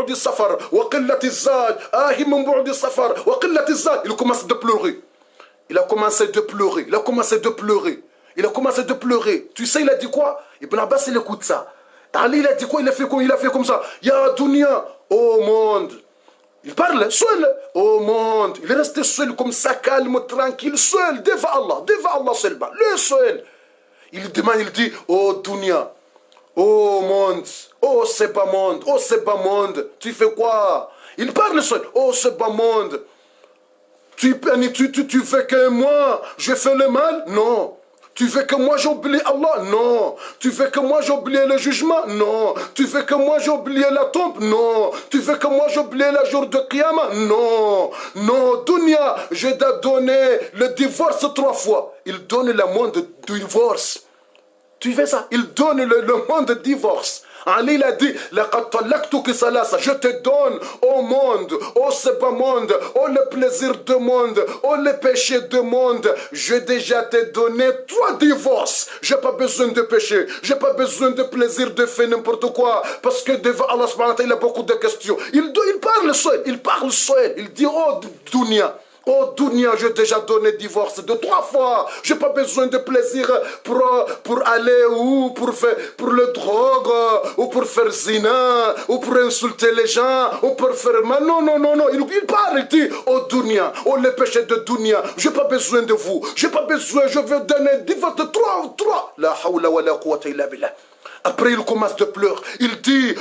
بعد السفر وقلة الزاد من بعد السفر وقلة الزاد. Il commence de pleurer. Il a commencé de pleurer. Il a commencé de pleurer. Il a commencé de pleurer. Tu sais, il a dit quoi? Ibn Abbas, il écoute ça. Ali, il a dit quoi? Il a fait comme ça. Ya dunya, au monde. Il parle seul au monde. Il est resté seul comme ça, calme, tranquille, seul, devant Allah seulement. Le seul. Il demande, il dit, oh dunya, oh monde, oh c'est pas monde, oh c'est pas monde. Tu fais quoi? Il parle seul. Oh c'est pas monde. Tu fais que moi, je fais le mal? Non. Tu veux que moi j'oublie Allah? Non. Tu veux que moi j'oublie le jugement? Non. Tu veux que moi j'oublie la tombe? Non. Tu veux que moi j'oublie le jour de Qiyamah? Non. Non, dunya, je t'ai donné le divorce 3 fois. Il donne le monde de divorce. Tu fais ça? Il donne le monde de divorce. Ali a dit, je te donne au monde, au c'est monde, au le plaisir du monde, au le péché du monde. Je déjà te donné 3 divorces. J'ai pas besoin de péché, j'ai pas besoin de plaisir de faire n'importe quoi. Parce que devant Allah subhanahu wa ta'ala, il a beaucoup de questions. Il parle seul, il dit, oh dunya. Oh dunya, j'ai déjà donné divorce de 3 fois. J'ai pas besoin de plaisir pour aller ou pour le drogue, ou pour faire zina, ou pour insulter les gens, ou pour faire mal. Non. Il parle, il dit, oh dunya, oh le péché de dunya, j'ai pas besoin de vous. J'ai pas besoin, je veux donner divorce de 3. La hawla wa la quwwata illa billah. Après, il commence de pleurer. Il dit,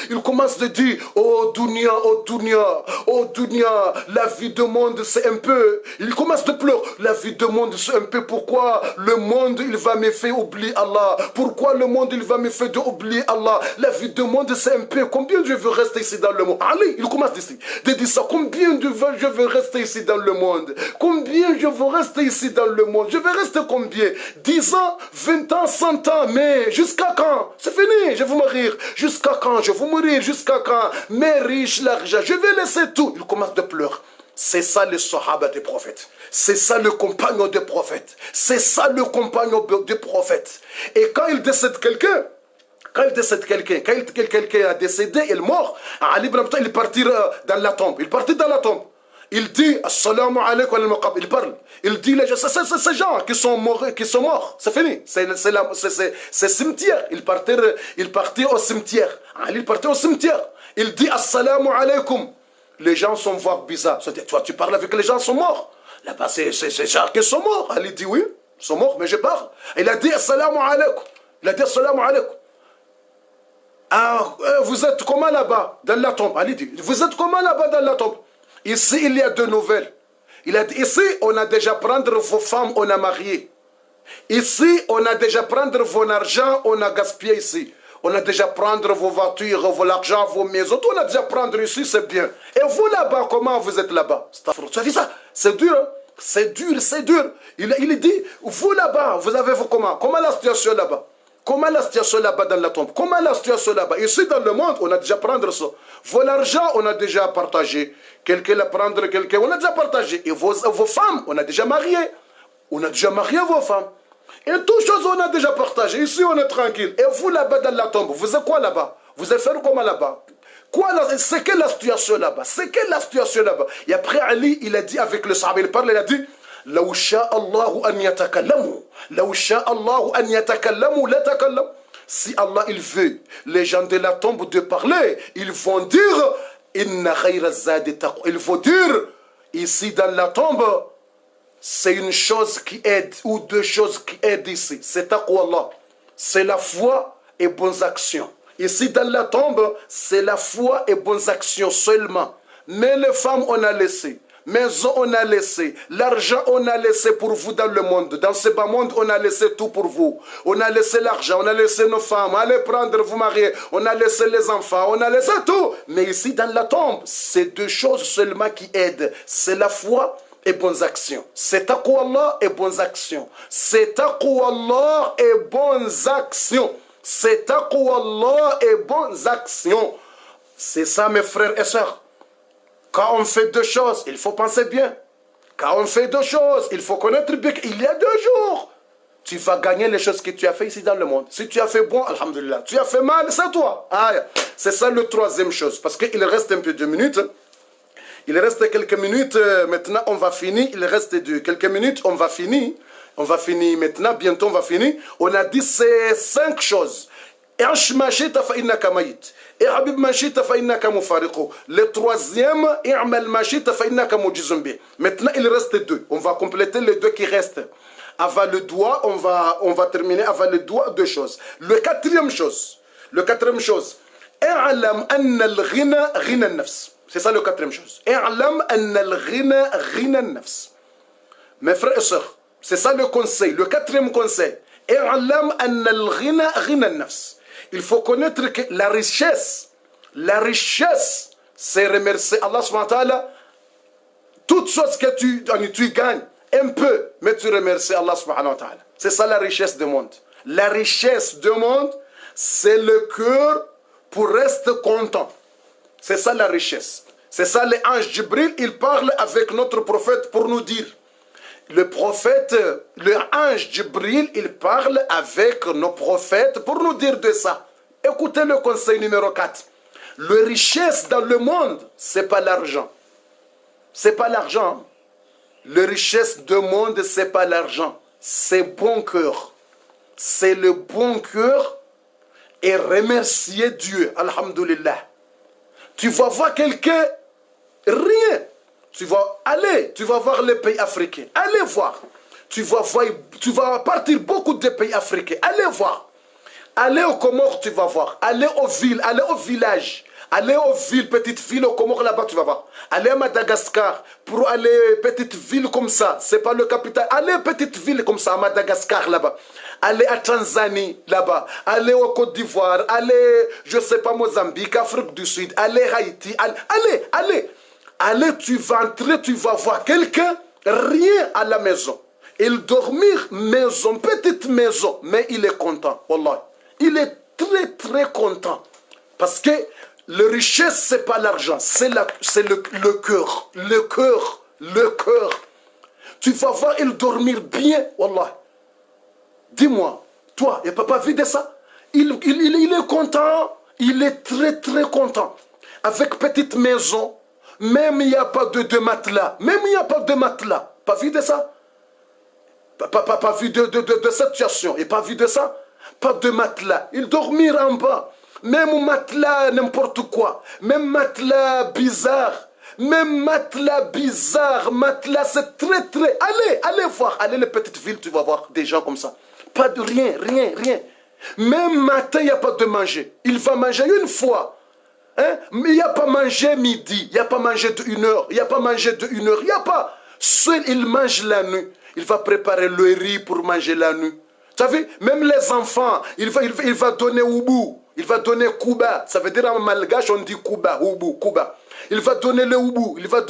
il commence de dire, oh dunya, la vie du monde, c'est un peu. Il commence de pleurer. La vie du monde, c'est un peu. Pourquoi le monde, il va me faire oublier Allah? Pourquoi le monde, il va me faire oublier Allah? La vie du monde, c'est un peu. Combien je veux rester ici dans le monde? Allez, il commence d'ici. De dire ça. Combien je veux rester ici dans le monde? Combien je veux rester ici dans le monde? Je vais rester combien? 10 ans, 20 ans, 100 ans, mais jusqu'à quand? C'est fini, je vais mourir. Jusqu'à quand? Je vais mourir, jusqu'à quand? Mais riche, l'argent, je vais laisser tout. Il commence de pleurer. C'est ça le sahaba des prophètes. C'est ça le compagnon des prophètes. C'est ça le compagnon des prophètes. Et quand il décède quelqu'un, quand quelqu'un a décédé, il est mort, Ali ibn Abi Talib, il partit dans la tombe. Il partit dans la tombe. Il dit assalamu alaykum al-maqab. Il parle. Il dit c'est ces gens qui sont morts. C'est fini. C'est cimetière. Il partit au cimetière. Ali partait au cimetière. Il dit assalamu alaykum. Les gens sont voir bizarre. Toi, tu parles avec les gens qui sont morts. Là-bas, c'est ces gens qui sont morts. Ali dit oui, ils sont morts, mais je parle. Il a dit assalamu alaykum. Il a dit assalamu alaykum. Ah, vous êtes comment là-bas dans la tombe? Ali dit vous êtes comment là-bas dans la tombe? Ici, il y a 2 nouvelles. Il a dit, ici, on a déjà prendre vos femmes, on a marié. Ici, on a déjà prendre vos argent, on a gaspillé ici. On a déjà prendre vos voitures, vos argent, vos maisons. On a déjà prendre ici, c'est bien. Et vous là-bas, comment vous êtes là-bas? Tu as vu ça? C'est dur, hein? C'est dur. Il dit, vous là-bas, vous avez comment? Comment la situation là-bas? Comment la situation là-bas dans la tombe? Comment la situation là-bas? Ici dans le monde, on a déjà prendre ça. Vos argent, on a déjà partagé. Quelqu'un la prendre, quelqu'un, on a déjà partagé. Et vos femmes, on a déjà marié. On a déjà marié vos femmes. Et toutes choses, on a déjà partagé. Ici, on est tranquille. Et vous là-bas dans la tombe, vous êtes quoi là-bas? Vous allez faire comment là-bas? C'est quelle la situation là-bas? C'est quelle la situation là-bas? Et après, Ali, il a dit avec le sahaba, il parle, il a dit, لو شاء الله أن يتكلموا لو شاء الله أن يتكلموا لتكلموا. Si Allah il veut les gens de la tombe de parler, ils vont dire inna khayra zadi taqwa. Il faut dire ici dans la tombe, c'est une chose qui aide ou 2 choses qui aident ici. C'est taqwa Allah. C'est la foi et bonnes actions. Ici dans la tombe, c'est la foi et bonnes actions seulement. Mais les femmes on a laissé. Maison, on a laissé. L'argent, on a laissé pour vous dans le monde. Dans ce bas monde, on a laissé tout pour vous. On a laissé l'argent, on a laissé nos femmes. Allez prendre, vous marier. On a laissé les enfants, on a laissé tout. Mais ici, dans la tombe, c'est 2 choses seulement qui aident. C'est la foi et bonnes actions. C'est taqwa Allah et bonnes actions. C'est taqwa Allah et bonnes actions. C'est taqwa Allah et bonnes actions. C'est ça, mes frères et sœurs. Quand on fait 2 choses, il faut penser bien. Quand on fait 2 choses, il faut connaître bien qu'il y a 2 jours. tu vas gagner les choses que tu as fait ici dans le monde. Si tu as fait bon, alhamdulillah. Tu as fait mal, c'est toi. Ah, c'est ça le troisième chose. Parce qu'il reste un peu de minutes. Il reste quelques minutes. Maintenant, on va finir. Il reste quelques minutes. On va finir. On va finir maintenant. Bientôt, on va finir. On a dit ces 5 choses. Le troisième, maintenant il reste 2. On va compléter les 2 qui restent. Avant le doigt, on va terminer avant le doigt 2 choses. Le quatrième chose, c'est ça le quatrième chose. Mes frères et sœurs, c'est ça le conseil, le quatrième conseil. Il faut connaître que la richesse, c'est remercier Allah subhanahu wa ta'ala. Toute chose que tu gagnes, un peu, mais tu remercies Allah subhanahu wa ta'ala. C'est ça la richesse du monde. La richesse du monde, c'est le cœur pour rester content. C'est ça la richesse. C'est ça l'ange Jibril, il parle avec notre prophète pour nous dire. Le ange Jibril, il parle avec nos prophètes pour nous dire de ça. Écoutez le conseil numéro 4. La richesse dans le monde, c'est pas l'argent. C'est pas l'argent. La richesse du monde, c'est pas l'argent. C'est bon cœur. C'est le bon cœur et remercier Dieu. Alhamdulillah. Tu vas voir quelqu'un, rien. Tu vas voir les pays africains. Allez voir. Tu vas partir beaucoup de pays africains. Allez voir. Allez aux Comores, tu vas voir. Allez aux villes, allez aux villages. Allez aux villes, petites villes aux Comores, là-bas, tu vas voir. Allez à Madagascar, pour aller petites villes comme ça. C'est pas le capital. Allez petites villes comme ça, à Madagascar, là-bas. Allez à Tanzanie, là-bas. Allez au Côte d'Ivoire. Allez, je sais pas, Mozambique, Afrique du Sud. Allez Haïti. Allez, tu vas entrer, tu vas voir quelqu'un, rien à la maison. Il dormir maison, petite maison, mais il est content. Wallah. Il est très très content. Parce que la richesse, c'est pas l'argent, c'est le cœur. Le cœur. Tu vas voir, il dormir bien, wallah. Dis-moi, toi, il n'a pas vu de ça? Il est content, il est très très content. Avec petite maison, même il n'y a pas de matelas. Même il n'y a pas de matelas. Pas vu de ça? Pas vu de cette situation. Et pas vu de ça? Pas de matelas. Il dormir en bas. Même matelas n'importe quoi. Même matelas bizarre. Matelas, c'est très très... Allez voir. Allez les petites villes, tu vas voir des gens comme ça. Pas de rien. Même matin, il n'y a pas de manger. Il va manger une fois. Hein? Mais il n'y a pas manger midi. Il n'y a pas manger de 1 heure. Il n'y a pas manger de 1 heure. Il n'y a pas. Seul, il mange la nuit. Il va préparer le riz pour manger la nuit. Tu as vu? Même les enfants, il va donner oubou. Il va donner kouba. Ça veut dire en malgache, on dit kouba, oubou, kouba. Il va donner le oubou. Il va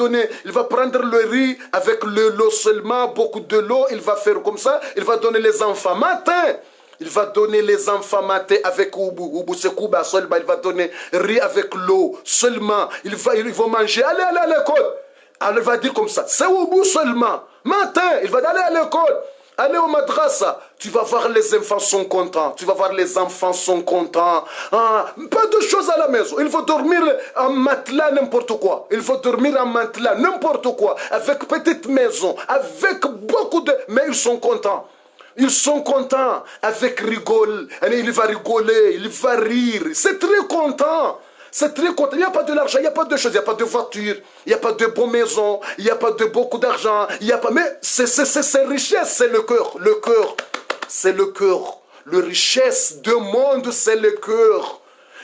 prendre le riz avec l'eau seulement, beaucoup de l'eau. Il va faire comme ça. Il va donner les enfants matin. Il va donner les enfants matin avec oubou. Oubou, c'est kouba seulement. Il va donner riz avec l'eau seulement. Ils vont manger. Allez à l'école. Alors, il va dire comme ça. C'est oubou seulement. Matin, il va aller à l'école. Allez au madrasa, tu vas voir les enfants sont contents. Tu vas voir les enfants sont contents. Ah, pas de choses à la maison. Il faut dormir en matelas n'importe quoi. Il faut dormir en matelas n'importe quoi. Avec petite maison, avec beaucoup de... Mais ils sont contents. Ils sont contents. Avec rigole. Il va rigoler, il va rire. C'est très content. C'est très content. Il n'y a pas de l'argent, il n'y a pas de choses, il n'y a pas de voiture, il n'y a pas de bonnes maisons, il n'y a pas de beaucoup d'argent, il n'y a pas... Mais c'est richesse, c'est le cœur. Le cœur, c'est le cœur. La richesse du monde, c'est le cœur.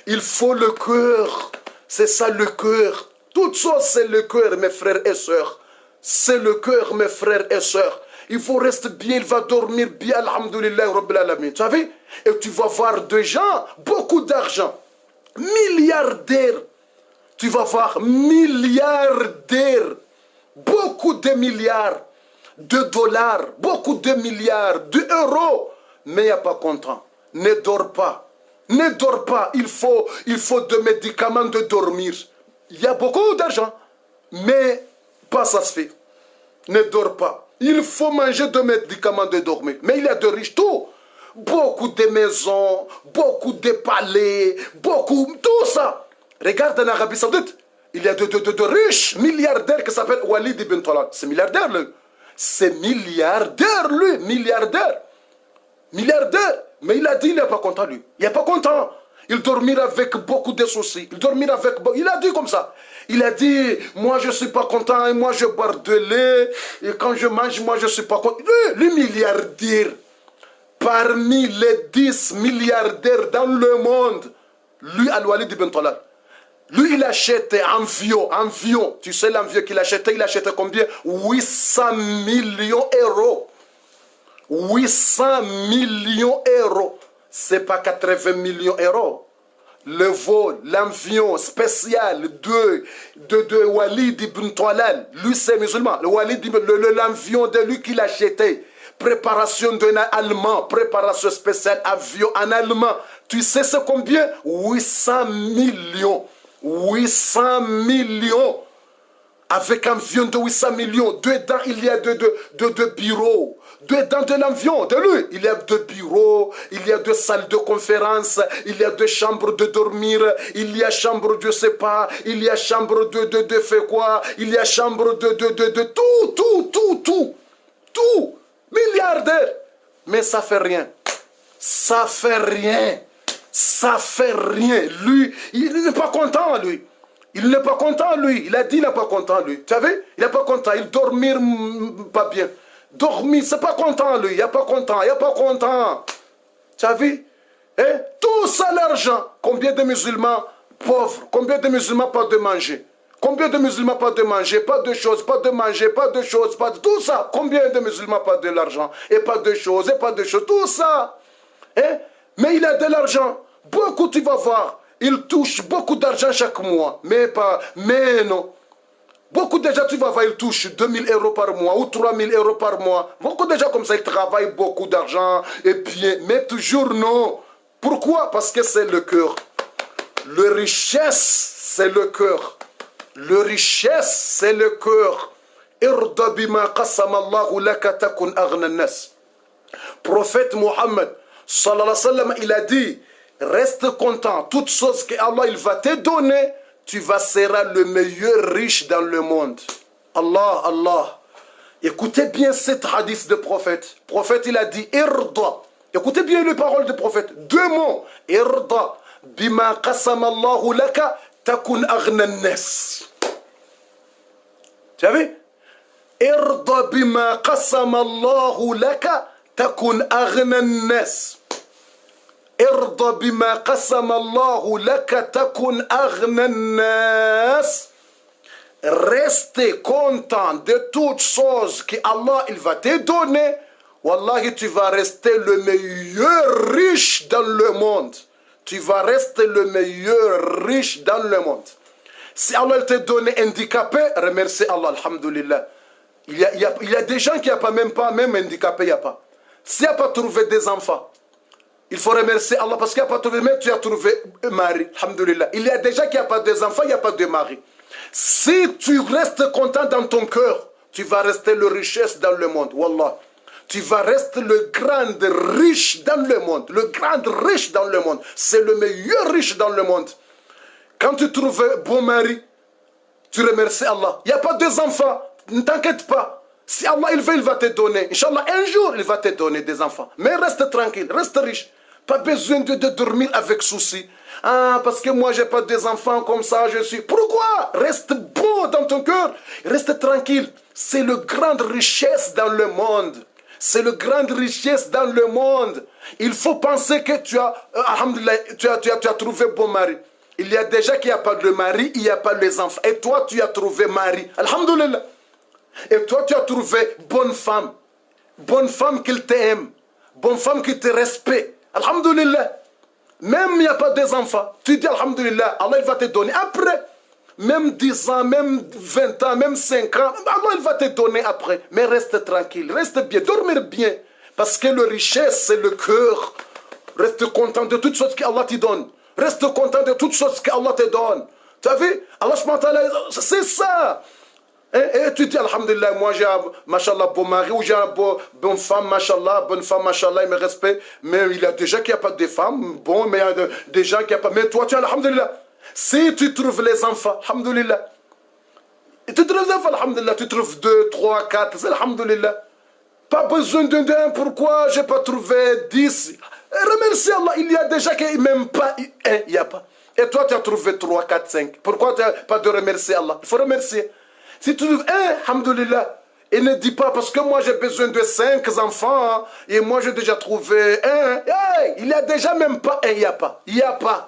Il faut le cœur. C'est ça le cœur. Toute chose, c'est le cœur, mes frères et sœurs. C'est le cœur, mes frères et sœurs. Il faut rester bien, il va dormir bien, alhamdoulilah, rabbil alamin. Tu as vu? Et tu vas voir des gens, beaucoup d'argent. Milliardaires, tu vas voir milliardaires, beaucoup de milliards de dollars, beaucoup de milliards d'euros, mais il n'y a pas content. Ne dors pas, il faut des médicaments de dormir. Il y a beaucoup d'argent, mais pas ça se fait. Ne dors pas. Il faut manger de médicaments de dormir. Mais il y a de riches, tout. Beaucoup de maisons, beaucoup de palais, beaucoup, tout ça. Regarde en Arabie Saoudite, il y a de riches milliardaires qui s'appellent Walid ibn Talal. C'est milliardaire, lui. C'est milliardaire, lui. Milliardaire. Milliardaire. Mais il a dit, il n'est pas content, lui. Il n'est pas content. Il dormira avec beaucoup de soucis. Il dormira avec... Il a dit comme ça. Il a dit, moi je ne suis pas content, et moi je bois de lait, et quand je mange, moi je ne suis pas content. Le milliardaire, parmi les 10 milliardaires dans le monde, lui, Al-Walid ibn Talal, lui, il achetait un vieux. Tu sais, l'envieux qu'il achetait, il achetait combien? 800 millions d'euros. 800 millions d'euros. Ce n'est pas 80 millions d'euros. Le vol, l'avion spécial de Walid ibn Talal, lui c'est musulman. Le Walid, l'avion de lui qu'il achetait. Préparation d'un Allemand, préparation spéciale avion en allemand. Tu sais c'est combien? 800 millions. 800 millions. Avec un avion de 800 millions. Dedans, il y a deux bureaux. Dedans de l'avion, de lui, il y a 2 bureaux, il y a 2 salles de conférence, il y a 2 chambres de dormir, il y a chambre de sais pas, il y a chambre de fait quoi, il y a chambre de tout. Milliardaire. Mais ça fait rien. Ça fait rien. Ça fait rien. Lui, il n'est pas content, lui. Il n'est pas content, lui. Il a dit il n'est pas content, lui. Tu as vu? Il n'est pas content. Il dormir pas bien. Dormir, c'est pas content, lui. Il n'est pas content. Il n'est pas content. Tu as vu? Eh? Tout ça, l'argent. Combien de musulmans pauvres? Combien de musulmans pas de manger? Combien de musulmans pas de manger? Pas de choses, pas de manger, pas de choses, pas de... Tout ça. Combien de musulmans pas de l'argent? Et pas de choses, et pas de choses. Tout ça. Eh? Mais il a de l'argent. Beaucoup, tu vas voir. Il touche beaucoup d'argent chaque mois. Mais non. Beaucoup de gens, tu vas voir, ils touchent 2000 euros par mois ou 3000 euros par mois. Beaucoup de gens comme ça, ils travaillent beaucoup d'argent et bien. Mais toujours non. Pourquoi? Parce que c'est le cœur. Le richesse, c'est le cœur. Le richesse, c'est le cœur. Irda bima qasama Allahu laka takun aghna an-nas. Prophète Mohammed, sallallahu alayhi wa sallam, il a dit, reste content. Toute chose que Allah il va te donner, tu vas seras le meilleur riche dans le monde. Allah, Allah. Écoutez bien cet hadith de prophète. Prophète, il a dit, irda. Écoutez bien les paroles du prophète. 2 mots. Irda. Bima qasama Allahu laka takun aghna an-nas. Tu as vu? Irda bima qasama Allahu laka takun aghna an-nas. Irda bima qasama Allahu laka takun aghna an-nas. Restez content de toutes choses que Allah il va te donner. Wallahi, tu vas rester le meilleur riche dans le monde. Tu vas rester le meilleur riche dans le monde. Si Allah te donne handicapé, remercie Allah, alhamdulillah. Il y a des gens qui n'ont même handicapé, il n'y a pas. S'il n'y a pas trouvé des enfants, il faut remercier Allah parce qu'il n'y a pas trouvé, mais tu as trouvé un mari, alhamdulillah. Il y a des gens qui n'ont pas des enfants, il n'y a pas de mari. Si tu restes content dans ton cœur, tu vas rester le richesse dans le monde, wallah. Tu vas rester le grand riche dans le monde. Le grand riche dans le monde. C'est le meilleur riche dans le monde. Quand tu trouves un bon mari, tu remercies Allah. Il n'y a pas des enfants. Ne t'inquiète pas. Si Allah il veut, il va te donner. Inch'Allah, un jour, il va te donner des enfants. Mais reste tranquille, reste riche. Pas besoin de dormir avec souci. Ah, parce que moi, je n'ai pas des enfants comme ça, je suis... Pourquoi? Reste beau dans ton cœur. Reste tranquille. C'est le grande richesse dans le monde. C'est le grande richesse dans le monde. Il faut penser que tu as, alhamdoulilah, tu as trouvé bon mari. Il y a déjà qui n'y a pas de mari, il n'y a pas les enfants. Et toi, tu as trouvé mari. Alhamdoulilah. Et toi, tu as trouvé bonne femme. Bonne femme qui t'aime. Bonne femme qui te respecte. Alhamdoulilah. Même il n'y a pas des enfants. Tu dis alhamdoulilah, Allah il va te donner. Après, même 10 ans, même 20 ans, même 5 ans, Allah il va te donner après. Mais reste tranquille, reste bien, dormir bien. Parce que la richesse, c'est le cœur. Reste content de toutes choses qu'Allah te donne. Reste content de toutes choses qu'Allah te donne. Tu as vu? Allah, c'est ça. Et tu dis, alhamdulillah, moi j'ai un, machallah, bon mari, ou j'ai une bonne femme, machallah, il me respecte. Mais il y a des gens qui n'ont pas de femmes, bon, mais il y a des gens qui n'ont pas. Mais toi, tu as, alhamdulillah. Si tu trouves les enfants, alhamdulillah. Et tu trouves les enfants, alhamdulillah. Tu trouves 2, 3, 4, c'est alhamdulillah. Pas besoin d'un, pourquoi j'ai pas trouvé 10. Remercie Allah, il y a des gens qui n'aiment pas un, il n'y a pas. Et toi, tu as trouvé 3, 4, 5. Pourquoi tu n'as pas de remercier Allah? Il faut remercier. Si tu trouves un, alhamdulillah, et ne dis pas parce que moi j'ai besoin de 5 enfants et moi j'ai déjà trouvé un. Hey, il n'y a déjà même pas un, il n'y a pas. Il n'y a pas.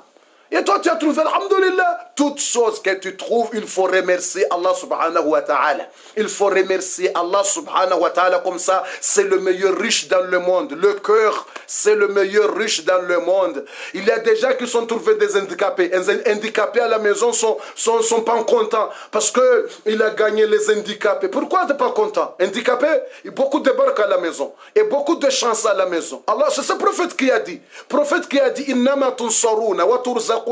Et toi tu as trouvé, alhamdulillah, toutes choses que tu trouves, il faut remercier Allah subhanahu wa ta'ala. Il faut remercier Allah subhanahu wa ta'ala comme ça, c'est le meilleur riche dans le monde. Le cœur, c'est le meilleur riche dans le monde. Il y a des gens qui sont trouvés des handicapés. Les handicapés à la maison sont pas contents parce qu'il a gagné les handicapés. Pourquoi tu n'es pas content? Handicapé, il y a beaucoup de barques à la maison et beaucoup de chance à la maison. Allah, c'est ce prophète qui a dit. Prophète qui a dit, innama tunsaruna wa turzaquna.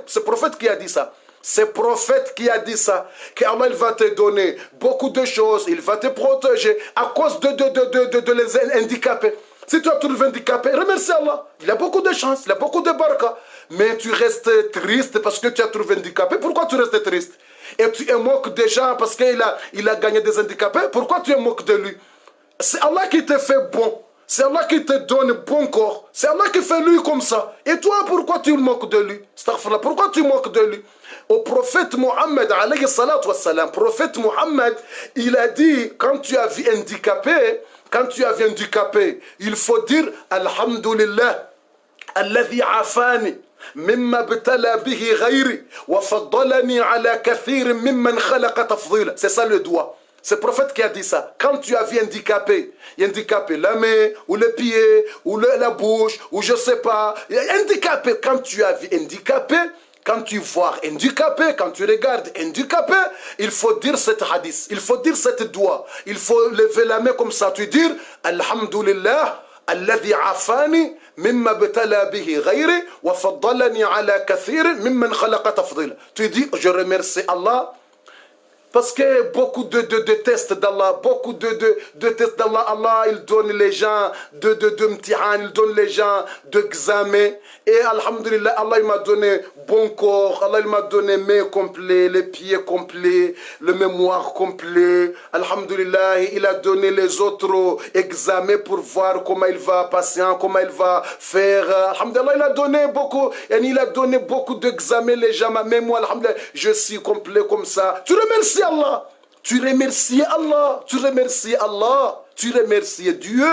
C'est le prophète qui a dit ça. C'est le prophèt qui a dit ça. Qu'Allah il va te donner beaucoup de choses. Il va te protéger à cause de les handicapés. Si tu as trouvé handicapé, remercie Allah. Il a beaucoup de chance, il a beaucoup de baraka. Mais tu restes triste parce que tu as trouvé handicapé. Pourquoi tu restes triste? Et tu es moque des gens parce qu'il a gagné des handicapés. Pourquoi tu es moque de lui? C'est Allah qui te fait bon. C'est Allah qui te donne bon corps. C'est Allah qui fait lui comme ça. Et toi, pourquoi tu moques de lui? Pourquoi tu moques de lui? Au prophète Mohammed, alayhi salatu wassalam, prophète Mohammed, il a dit, quand tu as vu handicapé, il faut dire, alhamdulillah, alladhi afani, mimma btala bihi ghayri, wa faddalani ala kathirin mimman khalaqa tafdila. C'est ça le doigt. C'est le prophète qui a dit ça. Quand tu as vu handicapé la main, ou le pied, ou la bouche, ou je ne sais pas, handicapé, quand tu as vu handicapé, quand tu vois handicapé, quand tu regardes handicapé, il faut dire cette hadith, il faut dire cette doigt, il faut lever la main comme ça, tu dire Alhamdulillah, alladhi afani, mimma btala bihi ghayri, wa faddalani ala kathirin mimman khalaqa tafdila. Tu dis, je remercie Allah. Parce que beaucoup de tests d'Allah, beaucoup de tests d'Allah, Allah, il donne les gens de mtihan, il donne les gens d'examen. Et alhamdulillah, Allah, il m'a donné bon corps, Allah, il m'a donné mains complets, les pieds complets, le mémoire complet. Alhamdulillah, il a donné les autres examens pour voir comment il va patient, comment il va faire. Alhamdulillah, il a donné beaucoup d'examens, les gens, même moi, alhamdulillah, je suis complet comme ça. Tu remercies Allah, tu remercies Allah, tu remercies Allah, tu remercies Dieu,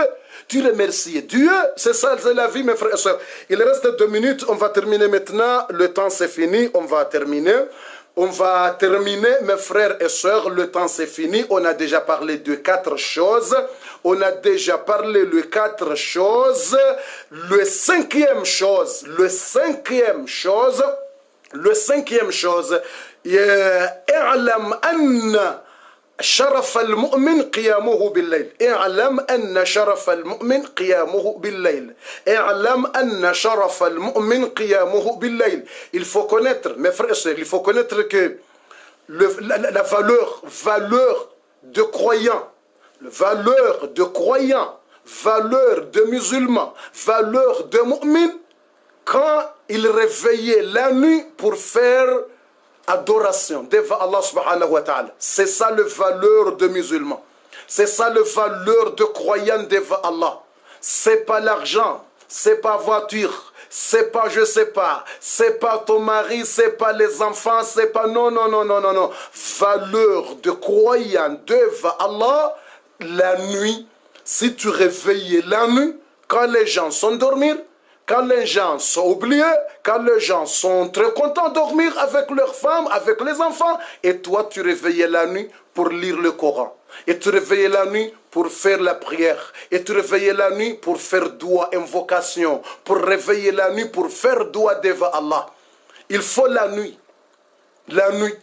tu remercies Dieu. C'est ça, c'est la vie, mes frères et sœurs. Il reste 2 minutes, on va terminer maintenant. Le temps c'est fini, on va terminer. On va terminer, mes frères et sœurs, le temps c'est fini. On a déjà parlé de 4 choses. On a déjà parlé de 4 choses. Le cinquième chose, اعلم أن شرف المؤمن قيامه بالليل. اعلم أن شرف المؤمن قيامه بالليل. اعلم أن شرف المؤمن قيامه بالليل. Il faut connaître, mes frères et sœurs, il faut connaître que la valeur de croyant, valeur de musulman, valeur de mu'min, quand il réveillait la nuit pour faire adoration devant Allah subhanahu wa ta'ala. C'est ça le valeur de musulman. C'est ça le valeur de croyant devant Allah. C'est pas l'argent, c'est pas voiture, c'est pas je sais pas, c'est pas ton mari, c'est pas les enfants, c'est pas non. Valeur de croyant devant Allah la nuit. Si tu réveilles la nuit, quand les gens sont dormir, quand les gens sont oubliés, quand les gens sont très contents de dormir avec leurs femmes, avec les enfants, et toi tu réveillais la nuit pour lire le Coran, et tu réveillais la nuit pour faire la prière, et tu réveillais la nuit pour faire doua, invocation, pour réveiller la nuit pour faire doua devant Allah. Il faut la nuit. La nuit,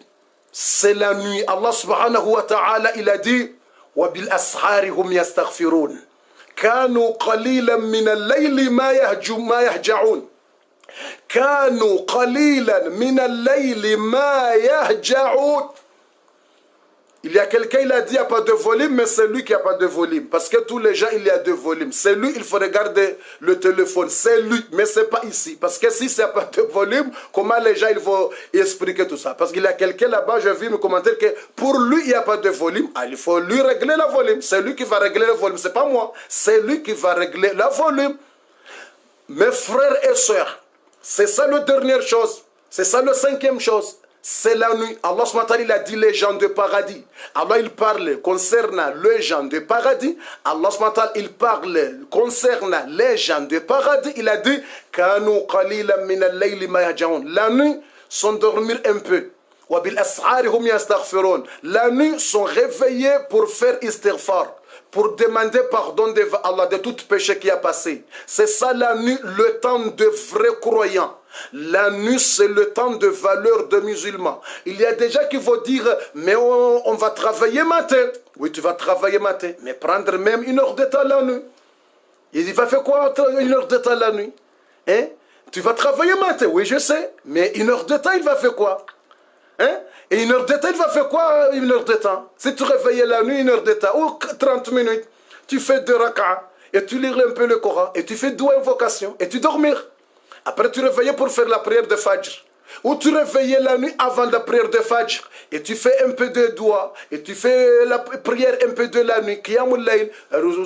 c'est la nuit. Allah subhanahu wa ta'ala, il a dit wa bil ashari hum yastaghfirun. كانوا قليلا من الليل ما يهجعون. كانوا قليلا من الليل ما يهجعون. Il y a quelqu'un, il a dit, il n'y a pas de volume, mais c'est lui qui n'a pas de volume. Parce que tous les gens, il y a de volume. C'est lui, il faut regarder le téléphone. C'est lui, mais ce n'est pas ici. Parce que si ça n'a pas de volume, comment les gens, ils vont expliquer tout ça? Parce qu'il y a quelqu'un là-bas, j'ai vu me commenter que pour lui, il n'y a pas de volume. Ah, il faut lui régler le volume. C'est lui qui va régler le volume. Ce n'est pas moi. C'est lui qui va régler le volume. Mes frères et sœurs, c'est ça la dernière chose. C'est ça la cinquième chose. C'est la nuit. Allah subhanahu wa ta'ala, il a dit les gens de paradis. Allah il parle concernant les gens de paradis. Allah subhanahu wa ta'ala, il parle concernant les gens de paradis. Il a dit Kanu qalilan min al-layli ma yahjaun. La nuit, sont dormir un peu. Wa bil as'ari hum yastaghfirun. La nuit, sont réveillés pour faire istighfar, pour demander pardon de Allah de tout péché qui a passé. C'est ça la nuit, le temps de vrais croyants. La nuit, c'est le temps de valeur de musulmans. Il y a des gens qui vont dire, mais on va travailler matin. Oui, tu vas travailler matin, mais prendre même 1 heure de temps la nuit. Il va faire quoi 1 heure de temps la nuit? Hein? Tu vas travailler matin, oui, je sais, mais 1 heure de temps, il va faire quoi? Hein? Et 1 heure de temps, il va faire quoi 1 heure de temps? Si tu réveilles la nuit, 1 heure de temps, ou 30 minutes, tu fais 2 rak'ah, et tu lis un peu le Coran, et tu fais 2 invocations, et tu dormir. Après, tu réveillais pour faire la prière de Fajr. Ou tu réveillais la nuit avant la prière de Fajr. Et tu fais un peu de doigts. Et tu fais la prière un peu de la nuit. Qiyamul Layl.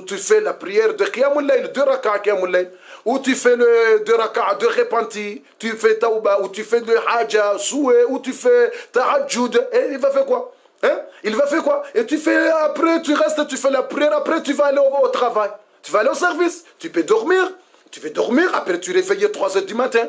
Tu fais la prière de Qiyamul Layl. 2 rak'ah Qiyamul Layl. Ou tu fais le 2 rak'ah de repenti. Tu fais tauba. Ou tu fais le haja, souhait. Ou tu fais tahajjud. Et il va faire quoi? Hein? Il va faire quoi? Et tu fais après, tu restes, tu fais la prière. Après, tu vas aller au travail. Tu vas aller au service. Tu peux dormir. Tu vas dormir, après tu réveilles 3 heures du matin.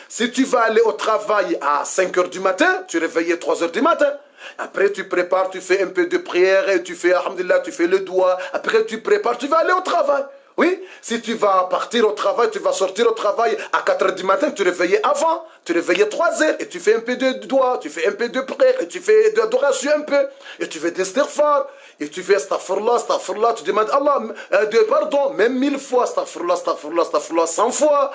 Si tu vas aller au travail à 5 heures du matin, tu réveilles 3 heures du matin. Après tu prépares, tu fais un peu de prière et tu fais, alhamdulillah, tu fais le doigt. Après tu prépares, tu vas aller au travail. Oui, si tu vas partir au travail, tu vas sortir au travail à 4 heures du matin, tu réveilles avant, tu réveilles 3 heures et tu fais un peu de doigt, tu fais un peu de prière et tu fais de l'adoration un peu et tu fais des istighfar et tu fais astaghfirullah, astaghfirullah, tu demandes Allah de pardon, même 1000 fois astaghfirullah, astaghfirullah, astaghfirullah, 100 fois.